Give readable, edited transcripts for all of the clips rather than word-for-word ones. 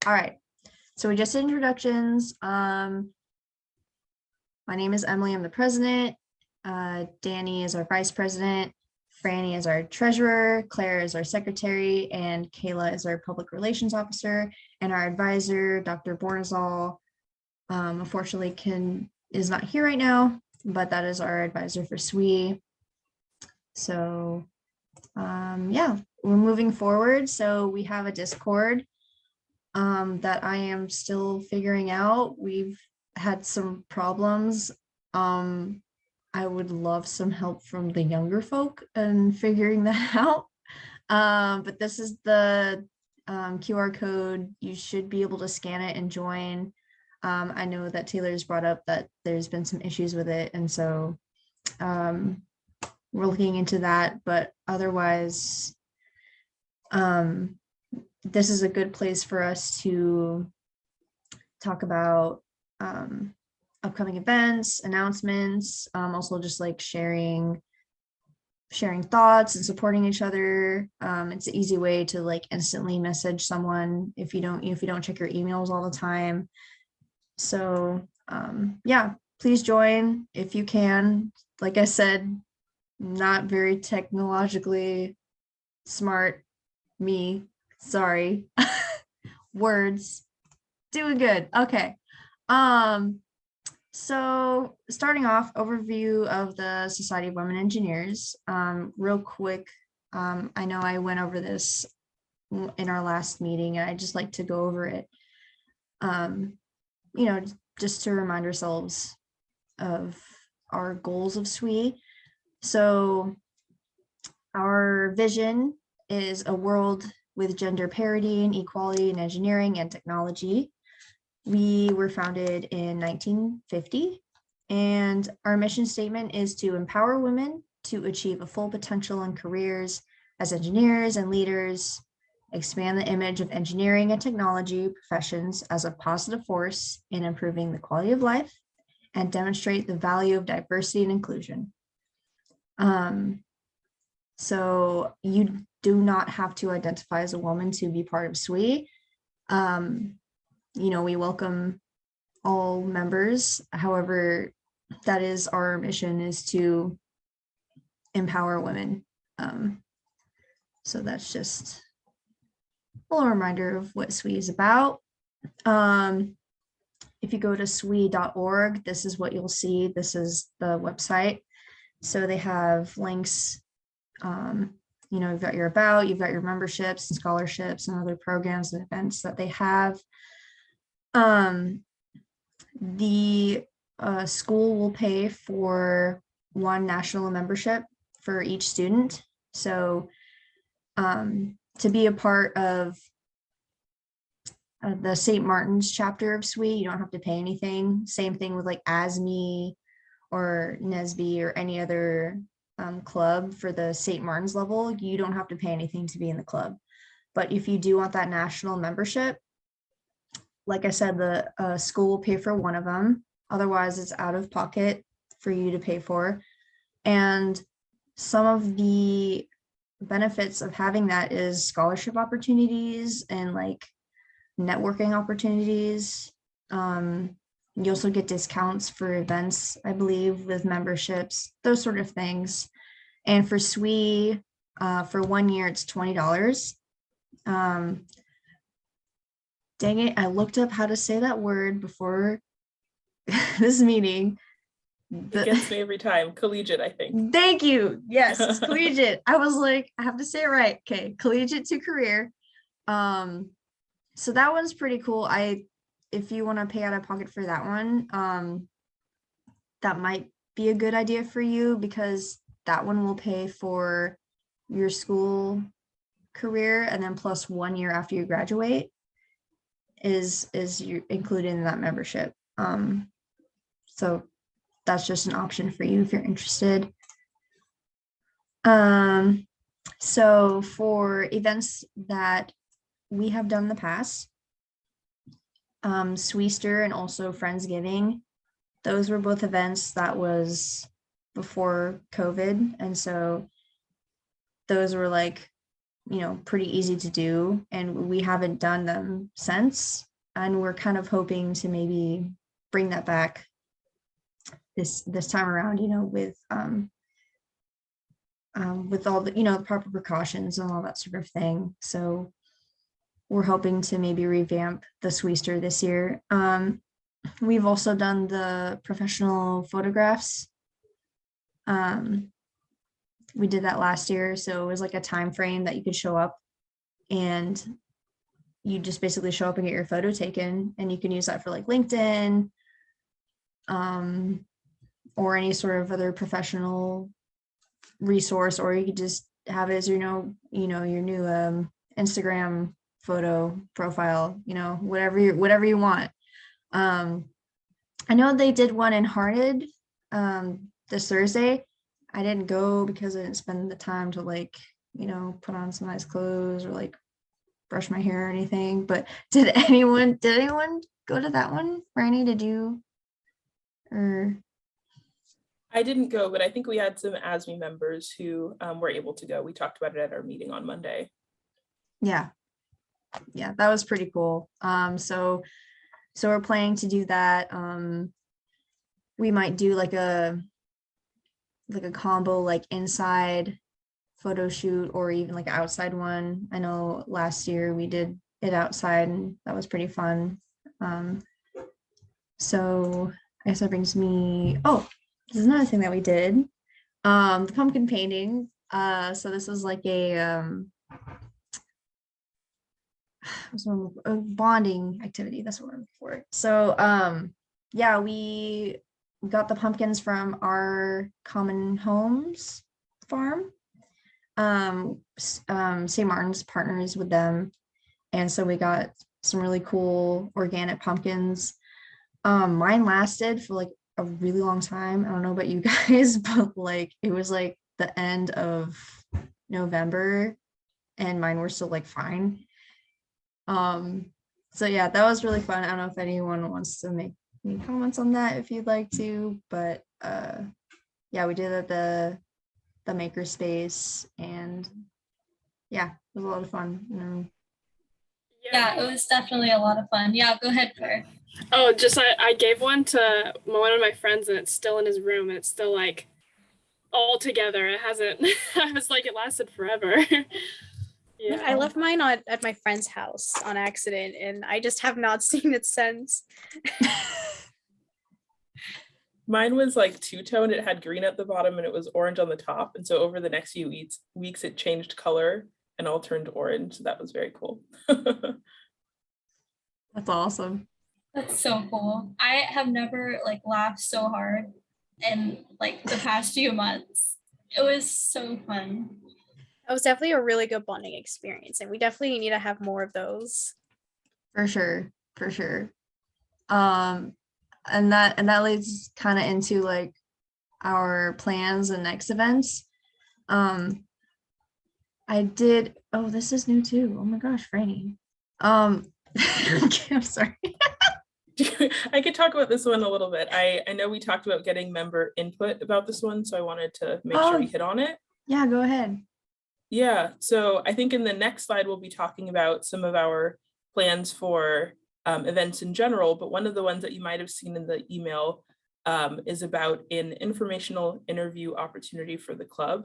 All right. So we just did introductions. My name is Emily. I'm the president. Danny is our vice president. Franny is our treasurer. Claire is our secretary, and Kayla is our public relations officer. And our advisor, Dr. Bornazal, unfortunately is not here right now, but that is our advisor for SWE. So yeah, we're moving forward. So we have a Discord that I am still figuring out. We've had some problems. I would love some help from the younger folk in figuring that out. But this is the QR code. You should be able to scan it and join. I know that Taylor's brought up that there's been some issues with it, and so we're looking into that. But otherwise, this is a good place for us to talk about upcoming events, announcements, also just like sharing thoughts and supporting each other. It's an easy way to like instantly message someone if you don't check your emails all the time. So yeah, please join if you can. Like I said, not very technologically smart, me, sorry. Words, doing good. Okay. So starting off, overview of the Society of Women Engineers. Real quick, I know I went over this in our last meeting, and I just like to go over it, you know, just to remind ourselves of our goals of SWE. So our vision is a world with gender parity and equality in engineering and technology. We were founded in 1950, and our mission statement is to empower women to achieve a full potential in careers as engineers and leaders, expand the image of engineering and technology professions as a positive force in improving the quality of life, and demonstrate the value of diversity and inclusion. So you do not have to identify as a woman to be part of SWE. You know, we welcome all members. However, that is our mission, is to empower women. So that's just a little reminder of what SWE is about. If you go to SWE.org, this is what you'll see. This is the website. So they have links. You know, you've got your about, you've got your memberships and scholarships and other programs and events that they have. The school will pay for one national membership for each student. So to be a part of the St. Martin's chapter of SWE, you don't have to pay anything. Same thing with like ASME or NSBE or any other club for the St. Martin's level. You don't have to pay anything to be in the club. But if you do want that national membership, like I said, the school will pay for one of them. Otherwise, it's out of pocket for you to pay for. And some of the benefits of having that is scholarship opportunities and like networking opportunities. You also get discounts for events, I believe, with memberships, those sort of things. And for SWE, for 1 year, it's $20. Dang it, I looked up how to say that word before this meeting. It gets me every time. Collegiate, I think. Thank you. Yes, it's collegiate. I was like, I have to say it right. Okay, collegiate to career. So that one's pretty cool. If you want to pay out of pocket for that one, that might be a good idea for you, because that one will pay for your school career, and then plus 1 year after you graduate is included in that membership. So that's just an option for you if you're interested. So for events that we have done in the past, SWESTER and also Friendsgiving, those were both events that was before COVID. And so those were like pretty easy to do, and we haven't done them since. And we're kind of hoping to maybe bring that back this time around, with all the proper precautions and all that sort of thing. So we're hoping to maybe revamp the SWESTER this year. We've also done the professional photographs. We did that last year, so it was like a time frame that you could show up, and you just basically show up and get your photo taken, and you can use that for like LinkedIn, or any sort of other professional resource, or you could just have it as your new Instagram photo profile, whatever you want. I know they did one in Harned this Thursday. I didn't go because I didn't spend the time to put on some nice clothes or like brush my hair or anything. But did anyone go to that one? Franny, did you? Or I didn't go, but I think we had some SWE members who were able to go. We talked about it at our meeting on Monday. Yeah, that was pretty cool. So we're planning to do that. We might do like a combo, like inside photo shoot or even like outside one. I know last year we did it outside and that was pretty fun. So I guess that brings me, this is another thing that we did. The pumpkin painting. So this was like a bonding activity. That's what I'm for it. So yeah, we got the pumpkins from our Common Homes farm. St. Martin's partners with them, and so we got some really cool organic pumpkins. Mine lasted for like a really long time. I don't know about you guys, but like it was like the end of November and mine were still like fine. So yeah, that was really fun. I don't know if anyone wants to make any comments on that if you'd like to, but yeah, we did it at the maker space, and yeah, it was a lot of fun. Yeah, it was definitely a lot of fun. Yeah, go ahead, Claire. Oh, just I gave one to one of my friends, and it's still in his room, and it's still like all together. It hasn't. I was like, it lasted forever. Yeah, I left mine at my friend's house on accident, and I just have not seen it since. Mine was like two-toned. It had green at the bottom and it was orange on the top. And so over the next few weeks, it changed color and all turned orange. So that was very cool. That's awesome. That's so cool. I have never like laughed so hard in like the past few months. It was so fun. It was definitely a really good bonding experience, and we definitely need to have more of those. For sure. And that leads kind of into like our plans and next events. I did, this is new too. Oh my gosh, Franny. I'm sorry. I could talk about this one a little bit. I know we talked about getting member input about this one, so I wanted to make sure we hit on it. Yeah, go ahead. Yeah, so I think in the next slide, we'll be talking about some of our plans for events in general, but one of the ones that you might have seen in the email is about an informational interview opportunity for the club.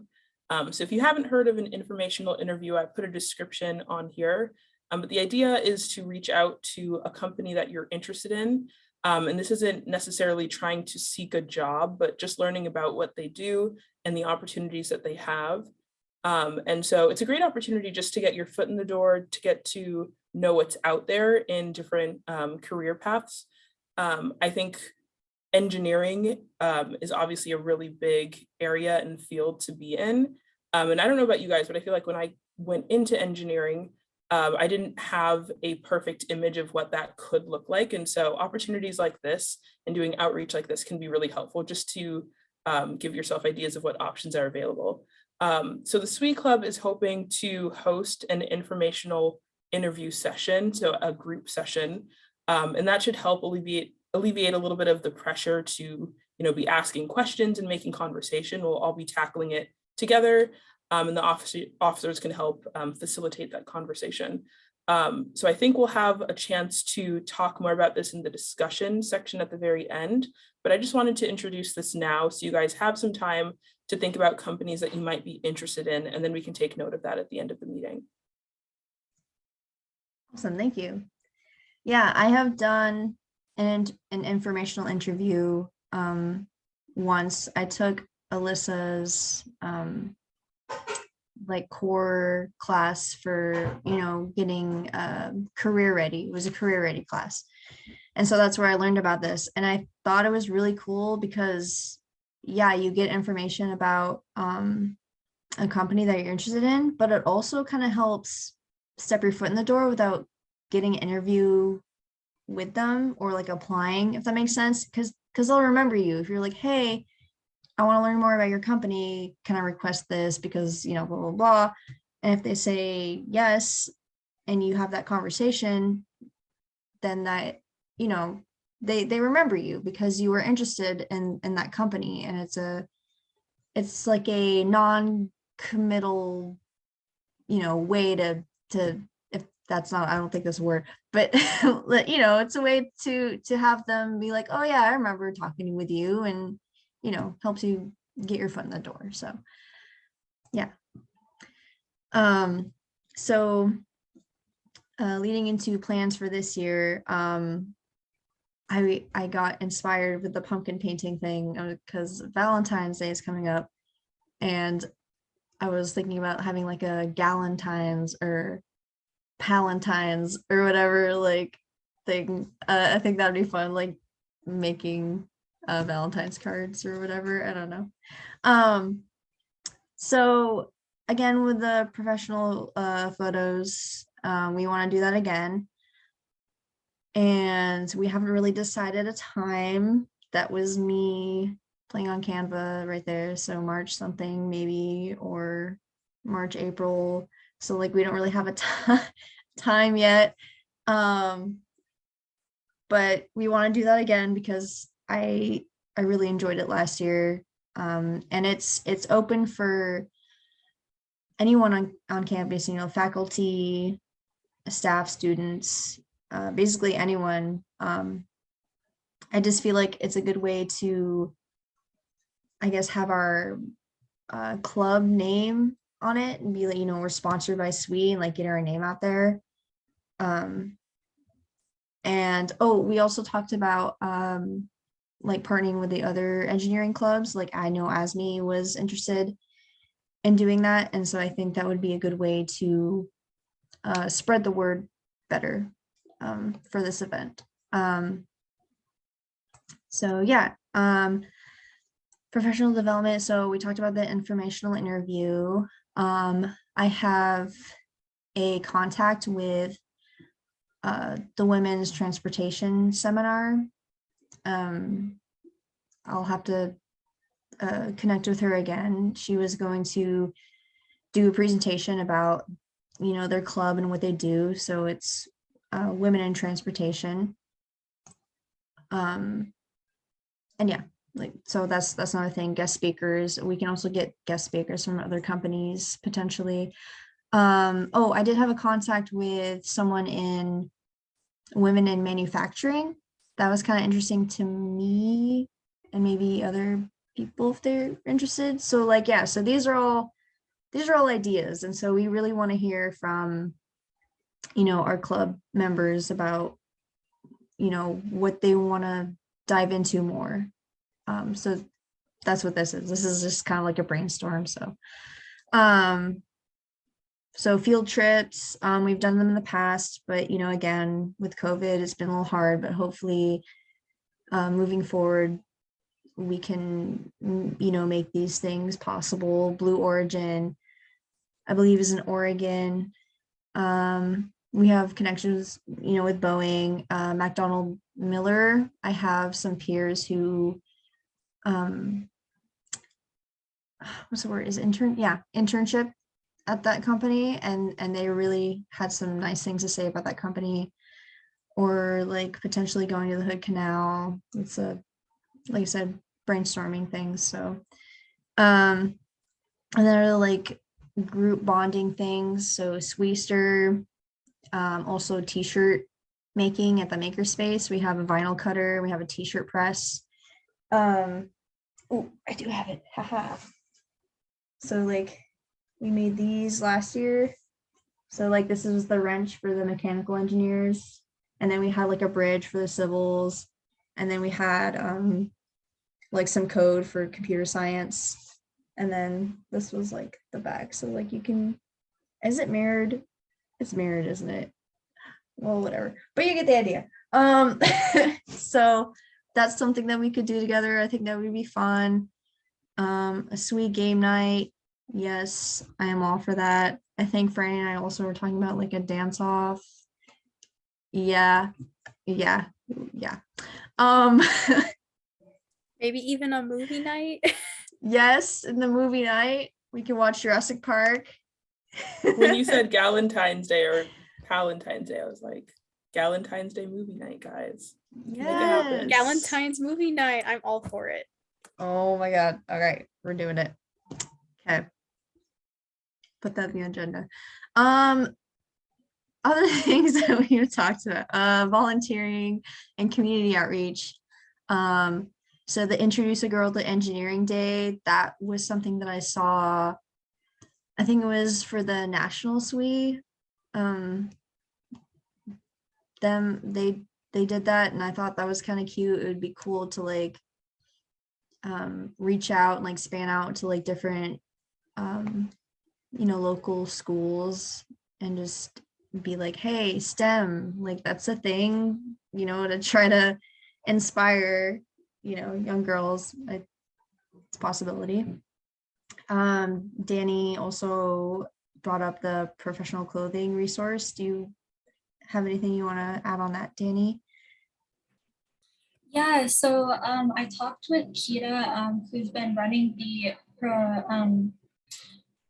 So if you haven't heard of an informational interview, I put a description on here, but the idea is to reach out to a company that you're interested in. And this isn't necessarily trying to seek a job, but just learning about what they do and the opportunities that they have. And so it's a great opportunity just to get your foot in the door, to get to know what's out there in different career paths. I think engineering is obviously a really big area and field to be in. And I don't know about you guys, but I feel like when I went into engineering, I didn't have a perfect image of what that could look like. And so opportunities like this and doing outreach like this can be really helpful just to give yourself ideas of what options are available. So the SWE Club is hoping to host an informational interview session, so a group session, and that should help alleviate a little bit of the pressure to be asking questions and making conversation. We'll all be tackling it together. and the officers can help facilitate that conversation. So I think we'll have a chance to talk more about this in the discussion section at the very end, but I just wanted to introduce this now so you guys have some time to think about companies that you might be interested in, and then we can take note of that at the end of the meeting. Awesome, thank you. Yeah, I have done an informational interview once. I took Alyssa's like core class for, you know, getting career ready. It was a career ready class. And so that's where I learned about this. And I thought it was really cool because, yeah, you get information about a company that you're interested in, but it also kind of helps step your foot in the door without getting an interview with them or like applying, if that makes sense. Because they'll remember you if you're like, hey, I want to learn more about your company. Can I request this? Because, you know, blah, blah, blah. And if they say yes, and you have that conversation, then that, you know, they remember you because you were interested in that company. And it's like a non-committal, you know, way to, if that's not, I don't think that's a word, but you know, it's a way to have them be like, oh yeah, I remember talking with you, and, you know, helps you get your foot in the door. So yeah. So leading into plans for this year, I got inspired with the pumpkin painting thing because Valentine's Day is coming up, and I was thinking about having like a Galentine's or Palentine's or whatever like thing. I think that'd be fun, like making Valentine's cards or whatever. I don't know. So again, with the professional photos, we want to do that again. And we haven't really decided a time. That was me playing on Canva right there. So March something maybe, or March, April. So like we don't really have a time yet. But we want to do that again because I really enjoyed it last year. And it's open for anyone on campus, you know, faculty, staff, students, basically anyone. I just feel like it's a good way to, I guess, have our club name on it and be like, you know, we're sponsored by SWE and like get our name out there. And oh, we also talked about like partnering with the other engineering clubs. Like I know ASME was interested in doing that. And so I think that would be a good way to spread the word better for this event. So yeah, professional development. So we talked about the informational interview. I have a contact with the women's transportation seminar. I'll have to connect with her again. She was going to do a presentation about, you know, their club and what they do. So it's women in transportation. And yeah, like, so that's another thing. Guest speakers. We can also get guest speakers from other companies potentially. Oh, I did have a contact with someone in women in manufacturing. That was kind of interesting to me and maybe other people if they're interested. So like, yeah, so these are all ideas. And so we really want to hear from, you know, our club members about, you know, what they want to dive into more. So that's what this is. This is just kind of like a brainstorm. So, so field trips, we've done them in the past, but, you know, again, with COVID, it's been a little hard, but hopefully moving forward, we can, you know, make these things possible. Blue Origin, I believe, is in Oregon. We have connections, you know, with Boeing, McDonald Miller. I have some peers who, what's the word, is internship at that company, and they really had some nice things to say about that company. Or like potentially going to the Hood Canal. It's a, like I said, brainstorming things. So and there are like group bonding things. So Sweester, also t-shirt making at the makerspace. We have a vinyl cutter, we have a t-shirt press. Oh, I do have it. Haha. So like we made these last year. So like this is the wrench for the mechanical engineers. And then we had like a bridge for the civils. And then we had like some code for computer science. And then this was like the back. So like you can, is it mirrored? It's mirrored, isn't it? Well, whatever. But you get the idea. So that's something that we could do together. I think that would be fun. A SWE game night. Yes, I am all for that. I think Franny and I also were talking about like a dance off. Yeah. Maybe even a movie night. Yes, in the movie night, we can watch Jurassic Park. When you said Galentine's Day or Palentine's Day, I was like, Galentine's Day movie night, guys. Make it happen. Yes. Galentine's movie night. I'm all for it. Oh my God. All right, we're doing it. Okay. Put that on the agenda. Other things that we've talked about, volunteering and community outreach. So the Introduce a Girl to Engineering Day, that was something that I saw, I think it was for the National SWE. They did that, and I thought that was kind of cute. It would be cool to like reach out and like span out to like different local schools and just be like, hey, STEM, like that's a thing, to try to inspire young girls. It's a possibility. Danny also brought up the professional clothing resource. Do you have anything you want to add on that, Danny? Yeah, so I talked with Kita, who's been running the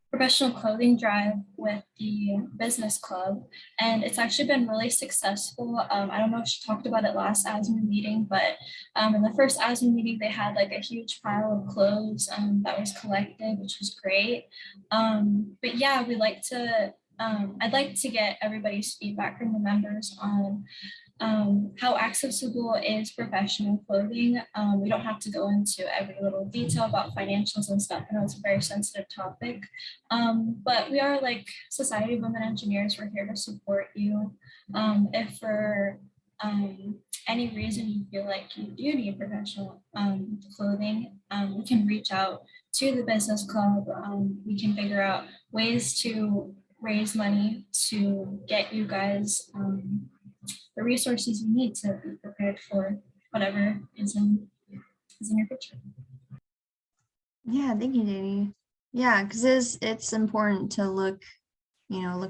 professional clothing drive with the business club, and it's actually been really successful. I don't know if she talked about it last ASME meeting, but in the first ASME meeting, they had like a huge pile of clothes that was collected, which was great. But yeah, I'd like to get everybody's feedback from the members on how accessible is professional clothing. We don't have to go into every little detail about financials and stuff. I know it's a very sensitive topic, but we are like Society of Women Engineers. We're here to support you. If for any reason you feel like you do need professional clothing, we can reach out to the business club. We can figure out ways to raise money to get you guys the resources you need to be prepared for whatever is in your picture. Yeah, thank you, Danny. Yeah, because it's important to look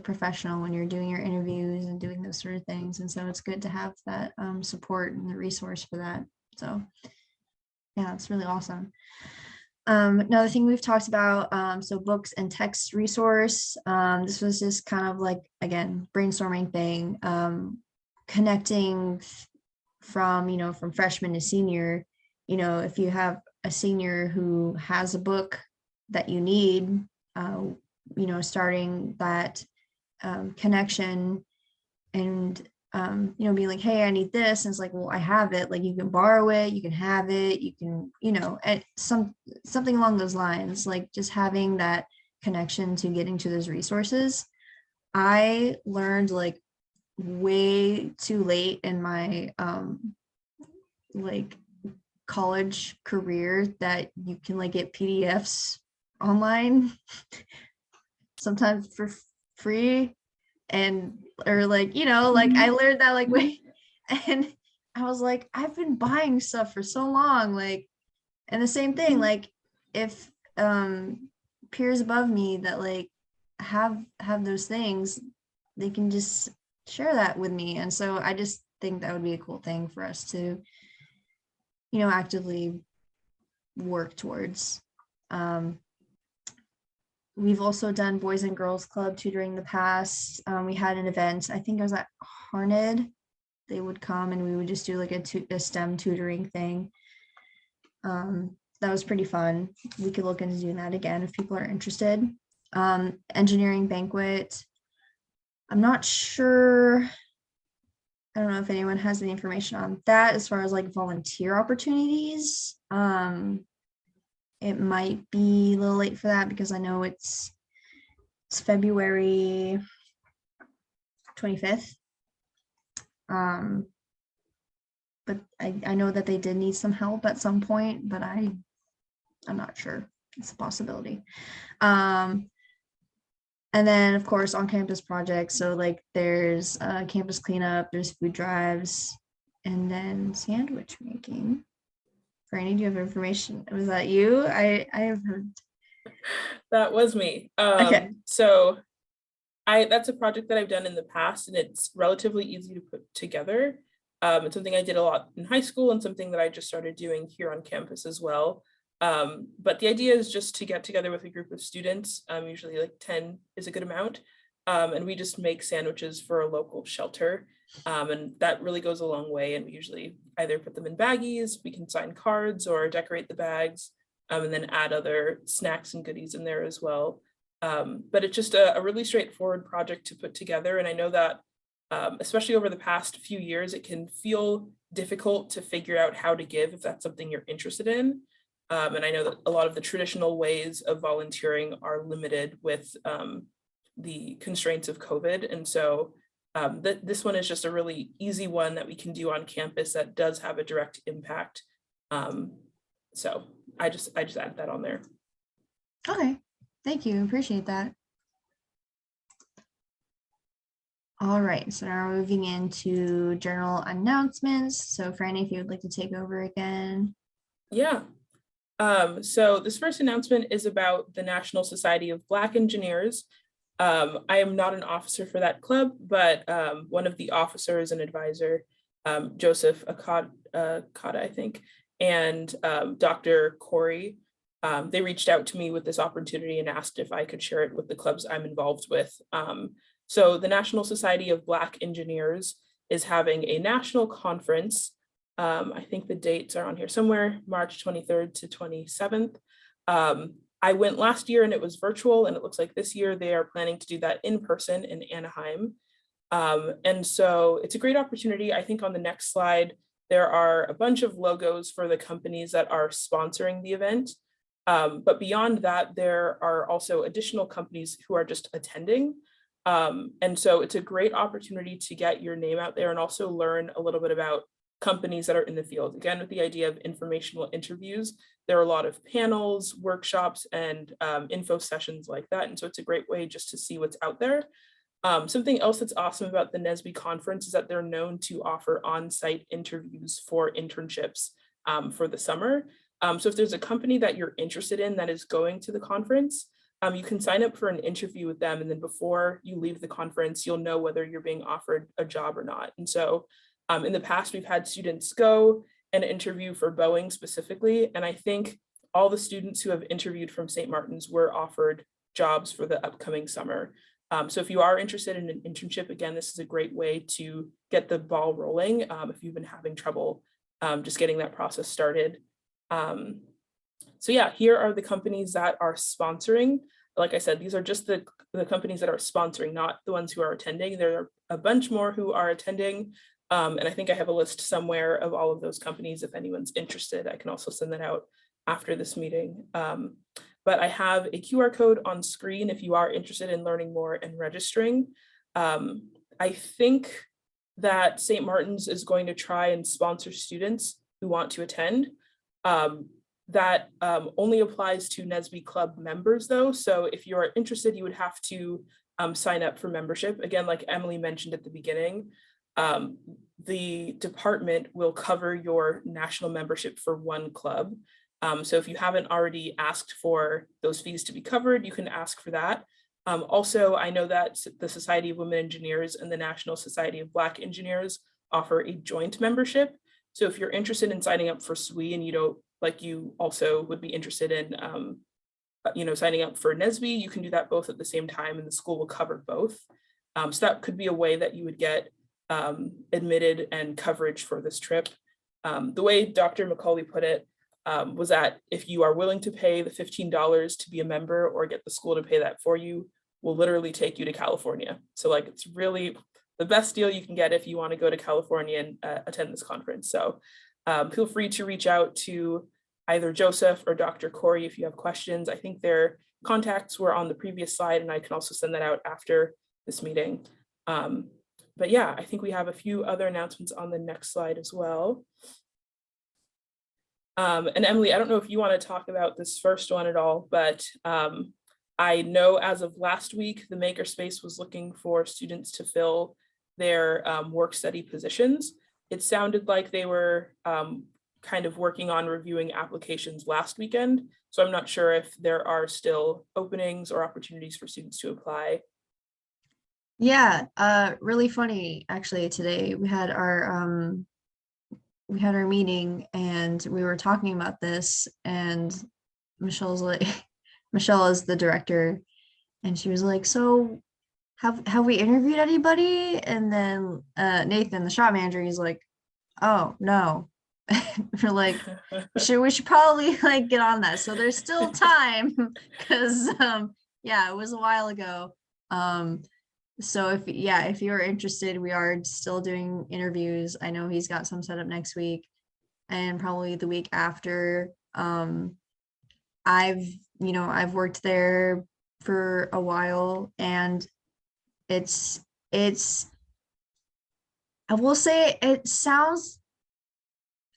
professional when you're doing your interviews and doing those sort of things. And so it's good to have that support and the resource for that. So yeah, it's really awesome. Another thing we've talked about, so books and text resource. This was just kind of like, again, brainstorming thing, connecting from freshman to senior. If you have a senior who has a book that you need, starting that connection and being like, hey, I need this, and it's like, well, I have it, like you can borrow it, you can have it, you can something along those lines, like just having that connection to getting to those resources. I learned like way too late in my like college career that you can like get PDFs online sometimes for free, and or like I learned that like way, and I was like, I've been buying stuff for so long, like, and the same thing, like if peers above me that like have those things, they can just share that with me. And so I just think that would be a cool thing for us to actively work towards. We've also done Boys and Girls Club tutoring in the past. We had an event, I think it was at Harned. They would come and we would just do like a STEM tutoring thing. That was pretty fun. We could look into doing that again if people are interested. Engineering banquet. I'm not sure. I don't know if anyone has any information on that as far as like volunteer opportunities. It might be a little late for that because I know it's February 25th. But I know that they did need some help at some point, but I'm not sure. It's a possibility. And then of course on-campus projects. So like there's campus cleanup, there's food drives, and then sandwich making. Franny, do you have information? Was that you? I have heard. That was me. Okay. So that's a project that I've done in the past, and it's relatively easy to put together. It's something I did a lot in high school and something that I just started doing here on campus as well. But the idea is just to get together with a group of students, usually like 10 is a good amount, and we just make sandwiches for a local shelter. And that really goes a long way, and we usually either put them in baggies, we can sign cards or decorate the bags, and then add other snacks and goodies in there as well. But it's just a really straightforward project to put together. And I know that especially over the past few years, it can feel difficult to figure out how to give if that's something you're interested in. And I know that a lot of the traditional ways of volunteering are limited with the constraints of COVID. And so this one is just a really easy one that we can do on campus that does have a direct impact. So I just added that on there. Okay, thank you. Appreciate that. All right, so now we're moving into general announcements. So Franny, if you would like to take over again. Yeah. So this first announcement is about the National Society of Black Engineers. I am not an officer for that club, but one of the officers and advisor, Joseph Akata, I think, and Dr. Corey, they reached out to me with this opportunity and asked if I could share it with the clubs I'm involved with. So the National Society of Black Engineers is having a national conference. I think the dates are on here somewhere, March 23rd to 27th. I went last year and it was virtual, and it looks like this year they are planning to do that in person in Anaheim. And so it's a great opportunity. I think on the next slide, there are a bunch of logos for the companies that are sponsoring the event. But beyond that, there are also additional companies who are just attending. And so it's a great opportunity to get your name out there and also learn a little bit about companies that are in the field. Again, with the idea of informational interviews, there are a lot of panels, workshops, and info sessions like that. And so it's a great way just to see what's out there. Something else that's awesome about the SWE conference is that they're known to offer on-site interviews for internships for the summer. So if there's a company that you're interested in that is going to the conference, you can sign up for an interview with them, and then before you leave the conference, you'll know whether you're being offered a job or not. And so in the past, we've had students go and interview for Boeing specifically, and I think all the students who have interviewed from St. Martin's were offered jobs for the upcoming summer. So if you are interested in an internship, again, this is a great way to get the ball rolling if you've been having trouble just getting that process started. So yeah, here are the companies that are sponsoring. Like I said, these are just the companies that are sponsoring, not the ones who are attending. There are a bunch more who are attending. And I think I have a list somewhere of all of those companies. If anyone's interested, I can also send that out after this meeting. But I have a QR code on screen if you are interested in learning more and registering. I think that St. Martin's is going to try and sponsor students who want to attend. That only applies to SWE Club members though. So if you are interested, you would have to sign up for membership. Again, like Emily mentioned at the beginning, the department will cover your national membership for one club. So if you haven't already asked for those fees to be covered, you can ask for that. Also, I know that the Society of Women Engineers and the National Society of Black Engineers offer a joint membership. So if you're interested in signing up for SWE and you also would be interested in signing up for SWE, you can do that both at the same time, and the school will cover both. So that could be a way that you would get admitted and coverage for this trip. The way Dr. McCauley put it, was that if you are willing to pay the $15 to be a member or get the school to pay that for you, will literally take you to California. So like, it's really the best deal you can get if you want to go to California and attend this conference. So feel free to reach out to either Joseph or Dr. Corey if you have questions. I think their contacts were on the previous slide, and I can also send that out after this meeting. But yeah, I think we have a few other announcements on the next slide as well. And Emily, I don't know if you want to talk about this first one at all, but I know as of last week, the Makerspace was looking for students to fill their work study positions. It sounded like they were kind of working on reviewing applications last weekend. So I'm not sure if there are still openings or opportunities for students to apply. Yeah, really funny. Actually, today we had our meeting and we were talking about this, and Michelle's like, Michelle is the director, and she was like, so have we interviewed anybody? And then Nathan, the shop manager, he's like, oh no. We're like, we should probably like get on that. So there's still time, because yeah, it was a while ago. So if you're interested, we are still doing interviews. I know he's got some set up next week and probably the week after. I've worked there for a while, and it's I will say it sounds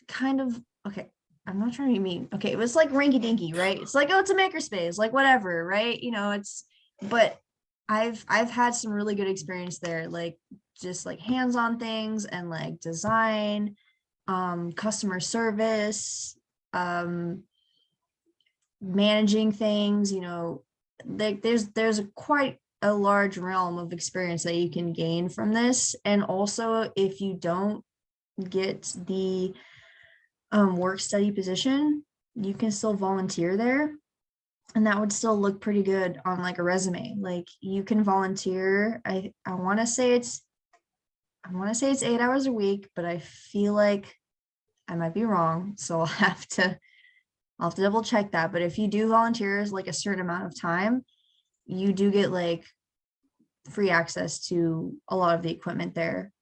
kind of okay. I'm not trying to be mean. Okay, it was like rinky dinky, right? It's like, oh, it's a makerspace, like whatever, right? But I've had some really good experience there, like just like hands-on things and like design, customer service, managing things, like there's quite a large realm of experience that you can gain from this. And also, if you don't get the work study position, you can still volunteer there, and that would still look pretty good on like a resume. Like you can volunteer. I want to say it's 8 hours a week, but I feel like I might be wrong, so I'll have to double check that. But if you do volunteers like a certain amount of time, you do get like free access to a lot of the equipment there.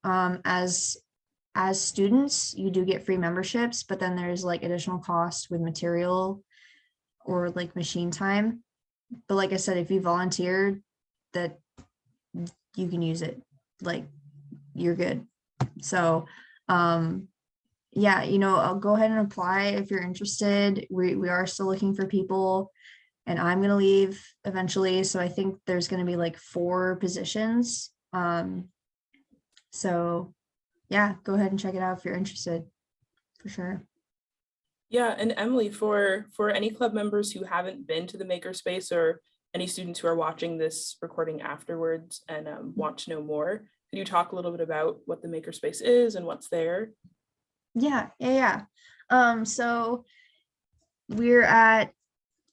As students, you do get free memberships, but then there's like additional cost with material or like machine time. But like I said, if you volunteer, that you can use it, like you're good. So yeah, I'll go ahead and apply if you're interested. We are still looking for people, and I'm going to leave eventually. So I think there's going to be like 4 positions. So yeah, go ahead and check it out if you're interested, for sure. Yeah, and Emily, for any club members who haven't been to the Makerspace, or any students who are watching this recording afterwards and want to know more, could you talk a little bit about what the Makerspace is and what's there? Yeah. So we're at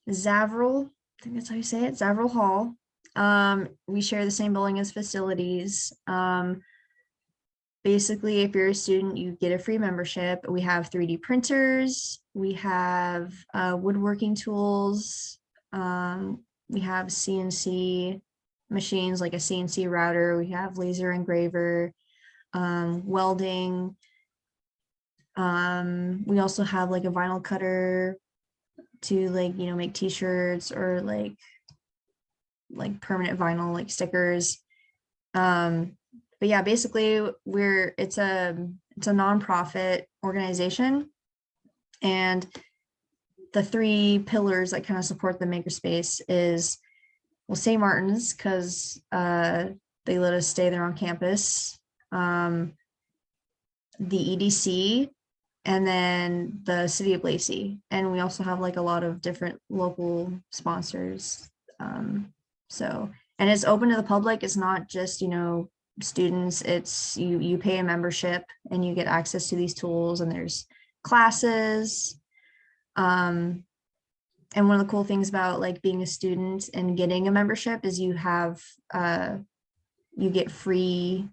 Zavrel, I think that's how you say it, Zavrel Hall. We share the same building as facilities. Basically, if you're a student, you get a free membership. We have 3D printers, we have woodworking tools, we have CNC machines like a CNC router, we have laser engraver, welding. We also have like a vinyl cutter to like, make t-shirts or like permanent vinyl, like stickers. But yeah, basically it's a nonprofit organization, and the 3 pillars that kind of support the Makerspace is, well, St. Martin's, because they let us stay there on campus, the EDC, and then the City of Lacey. And we also have like a lot of different local sponsors. So, and it's open to the public. It's not just, students. It's you pay a membership and you get access to these tools, and there's classes. And one of the cool things about like being a student and getting a membership is you get free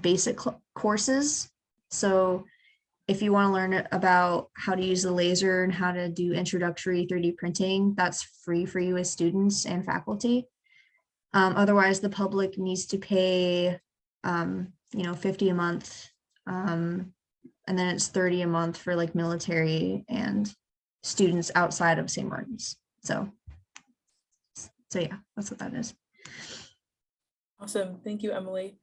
basic courses. So if you want to learn about how to use the laser and how to do introductory 3D printing, that's free for you as students and faculty. Otherwise, the public needs to pay, $50 a month. And then it's 30 a month for like military and students outside of St. Martin's. So yeah, that's what that is. Awesome. Thank you, Emily.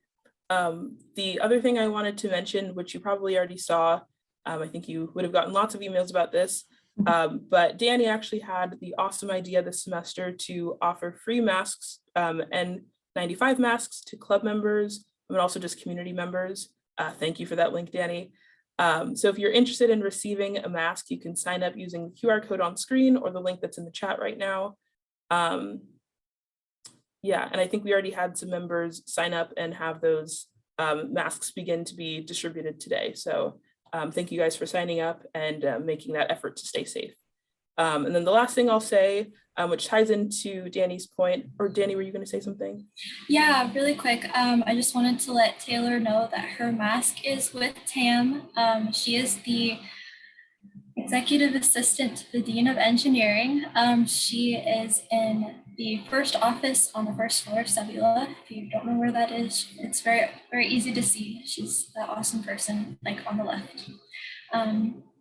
The other thing I wanted to mention, which you probably already saw, I think you would have gotten lots of emails about this, but Danny actually had the awesome idea this semester to offer free masks, N95 masks to club members, but also just community members. Thank you for that link, Danny. So if you're interested in receiving a mask, you can sign up using the QR code on screen or the link that's in the chat right now. Yeah, and I think we already had some members sign up and have those masks begin to be distributed today. So thank you guys for signing up and making that effort to stay safe. And then the last thing I'll say, which ties into Danny's point, or Danny, were you going to say something? Yeah, really quick. I just wanted to let Taylor know that her mask is with Tam. She is the executive assistant to the Dean of Engineering. She is in the first office on the first floor of SWE. If you don't know where that is, it's very, very easy to see. She's that awesome person, like on the left.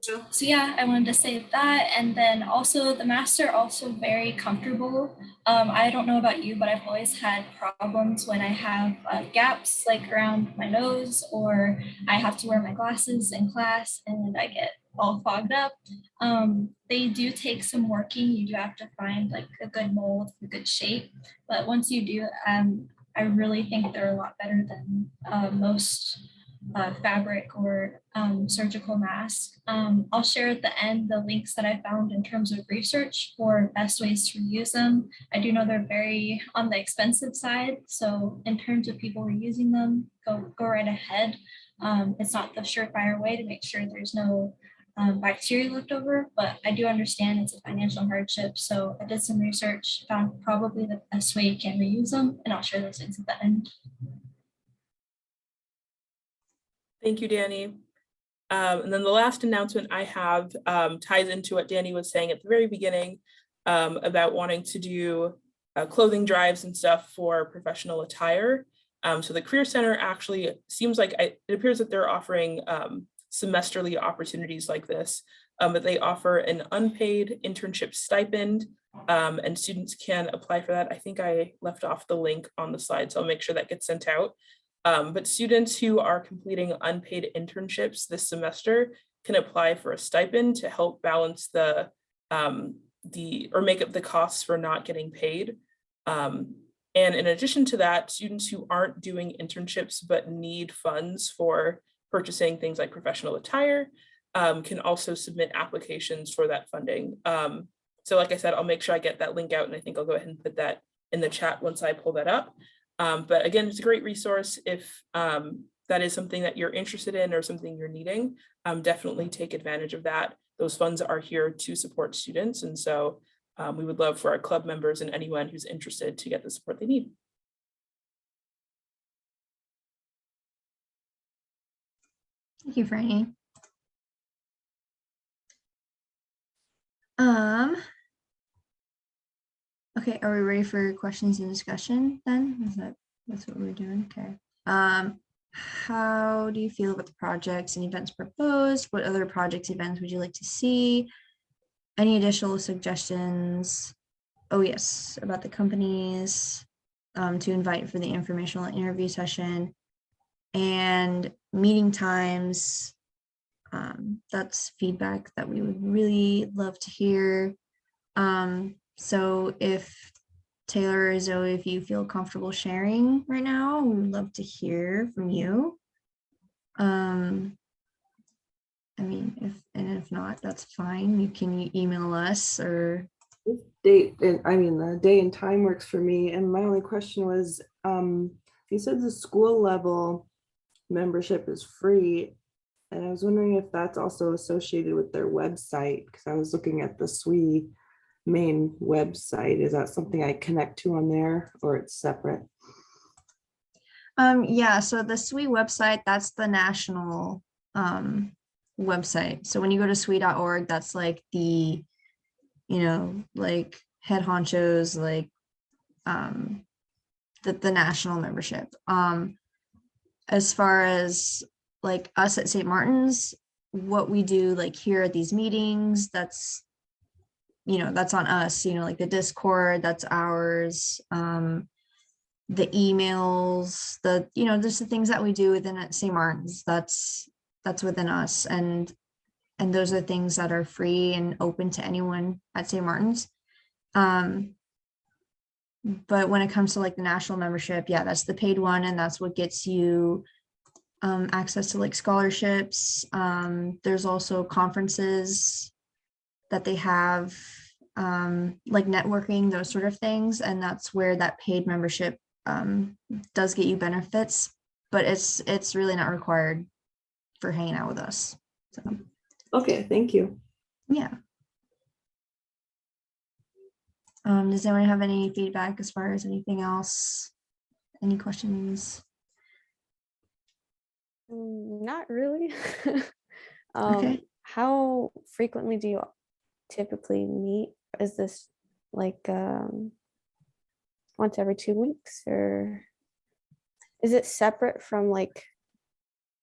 So yeah, I wanted to say that. And then also the masks are also very comfortable. I don't know about you, but I've always had problems when I have gaps like around my nose, or I have to wear my glasses in class and I get all fogged up. They do take some working. You do have to find like a good mold, a good shape. But once you do, I really think they're a lot better than most fabric or surgical masks. I'll share at the end the links that I found in terms of research for best ways to reuse them. I do know they're very on the expensive side. So in terms of people reusing them, go right ahead. It's not the surefire way to make sure there's no bacteria left over, but I do understand it's a financial hardship. So I did some research, found probably the best way you can reuse them, and I'll share those links at the end. Thank you, Danny. And then the last announcement I have ties into what Danny was saying at the very beginning about wanting to do clothing drives and stuff for professional attire. So the Career Center actually seems like it appears that they're offering semesterly opportunities like this, but they offer an unpaid internship stipend, and students can apply for that. I think I left off the link on the slide, so I'll make sure that gets sent out. But students who are completing unpaid internships this semester can apply for a stipend to help balance or make up the costs for not getting paid. And in addition to that, students who aren't doing internships but need funds for purchasing things like professional attire can also submit applications for that funding. So like I said, I'll make sure I get that link out, and I think I'll go ahead and put that in the chat once I pull that up. But again, it's a great resource if that is something that you're interested in or something you're needing. Definitely take advantage of that. Those funds are here to support students. And so we would love for our club members and anyone who's interested to get the support they need. Thank you, Franny. Okay, are we ready for questions and discussion then? That's what we're doing? Okay. How do you feel about the projects and events proposed? What other projects, events would you like to see? Any additional suggestions? Oh yes, about the companies to invite for the informational interview session and meeting times. That's feedback that we would really love to hear. So if Taylor or Zoe, if you feel comfortable sharing right now, we would love to hear from you. I mean, if not, that's fine. You can email us or date. And I mean, the day and time works for me. And my only question was, you said the school level membership is free. And I was wondering if that's also associated with their website, because I was looking at the SWE main website. Is that something I connect to on there, or it's separate? Yeah, so the SWE website, that's the national website. So when you go to SWE.org, that's like the, like head honchos, like the national membership. As far as like us at St. Martin's, what we do like here at these meetings, that's on us, like the Discord, that's ours. The emails, just the things that we do within at St. Martin's, that's within us. And those are things that are free and open to anyone at St. Martin's. But when it comes to like the national membership, yeah, that's the paid one, and that's what gets you access to like scholarships. There's also conferences that they have, like networking, those sort of things, and that's where that paid membership does get you benefits, but it's really not required for hanging out with us. So Okay, thank you. yeah. Does anyone have any feedback as far as anything else? Any questions? Not really. Okay. How frequently do you typically meet? Is this like once every 2 weeks, or is it separate from like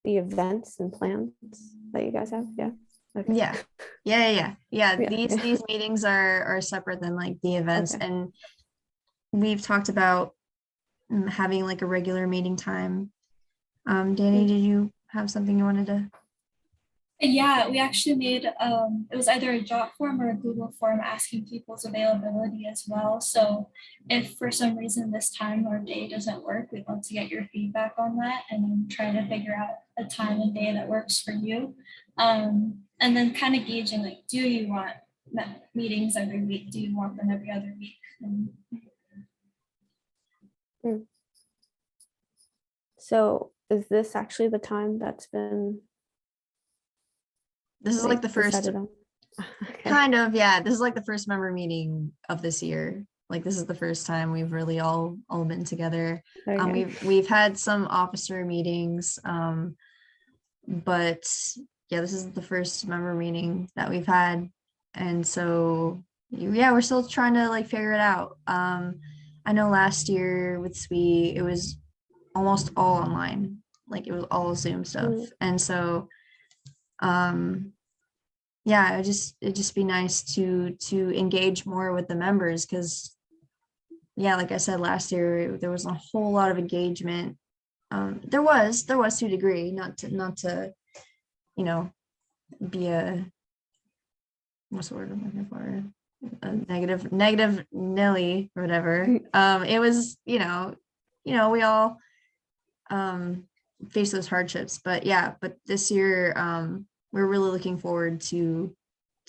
the events and plans that you guys have? Yeah. Okay. Yeah. Yeah. These meetings are separate than like the events, Okay. and we've talked about having like a regular meeting time. Danny, did you have something you wanted to? Yeah, we actually made, it was either a Jot form or a Google form asking people's availability as well. So if for some reason this time or day doesn't work, we'd love to get your feedback on that and then try to figure out a time and day that works for you. And then kind of gauging, like, do you want meetings every week? Do you want them every other week? So is this actually the time that's been This is like the first decided on? Okay. kind of, yeah. This is like the first member meeting of this year. Like this is the first time we've really all been together. Okay. We've had some officer meetings, but yeah, this is the first member meeting that we've had, and so yeah, we're still trying to like figure it out. I know last year with SWE, it was almost all online, like it was all Zoom stuff, and so yeah, it'd just be nice to engage more with the members, because yeah, like I said, last year there was a whole lot of engagement. There was to a degree, not to be a, what's the word I'm looking for, a negative Nelly or whatever. It was, we all face those hardships, but yeah, but this year we're really looking forward to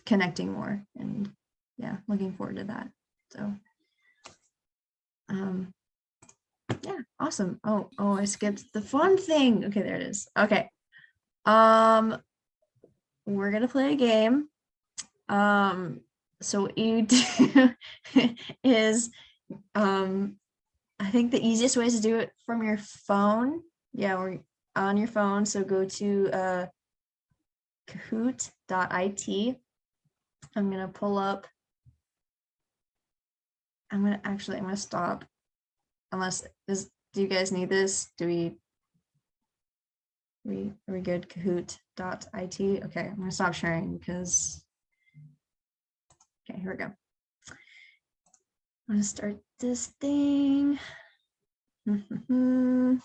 connecting more, and yeah, looking forward to that. So yeah, awesome. Oh, I skipped the fun thing. Okay, there it is. Okay. We're gonna play a game. So what you do is I think the easiest way is to do it from your phone. Yeah, we're on your phone. So go to kahoot.it. I'm gonna pull up. I'm gonna stop. Unless do you guys need this? Are we good? Kahoot.it. Okay, I'm gonna stop sharing because okay, here we go. I'm gonna start this thing. And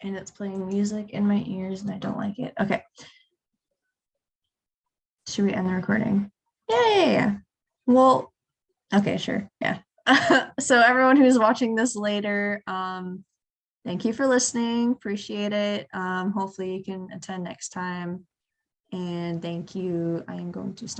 it's playing music in my ears and I don't like it. Okay. Should we end the recording? Yeah. Well, okay, sure. Yeah. So everyone who's watching this later, thank you for listening. Appreciate it. Hopefully you can attend next time. And thank you. I am going to stop.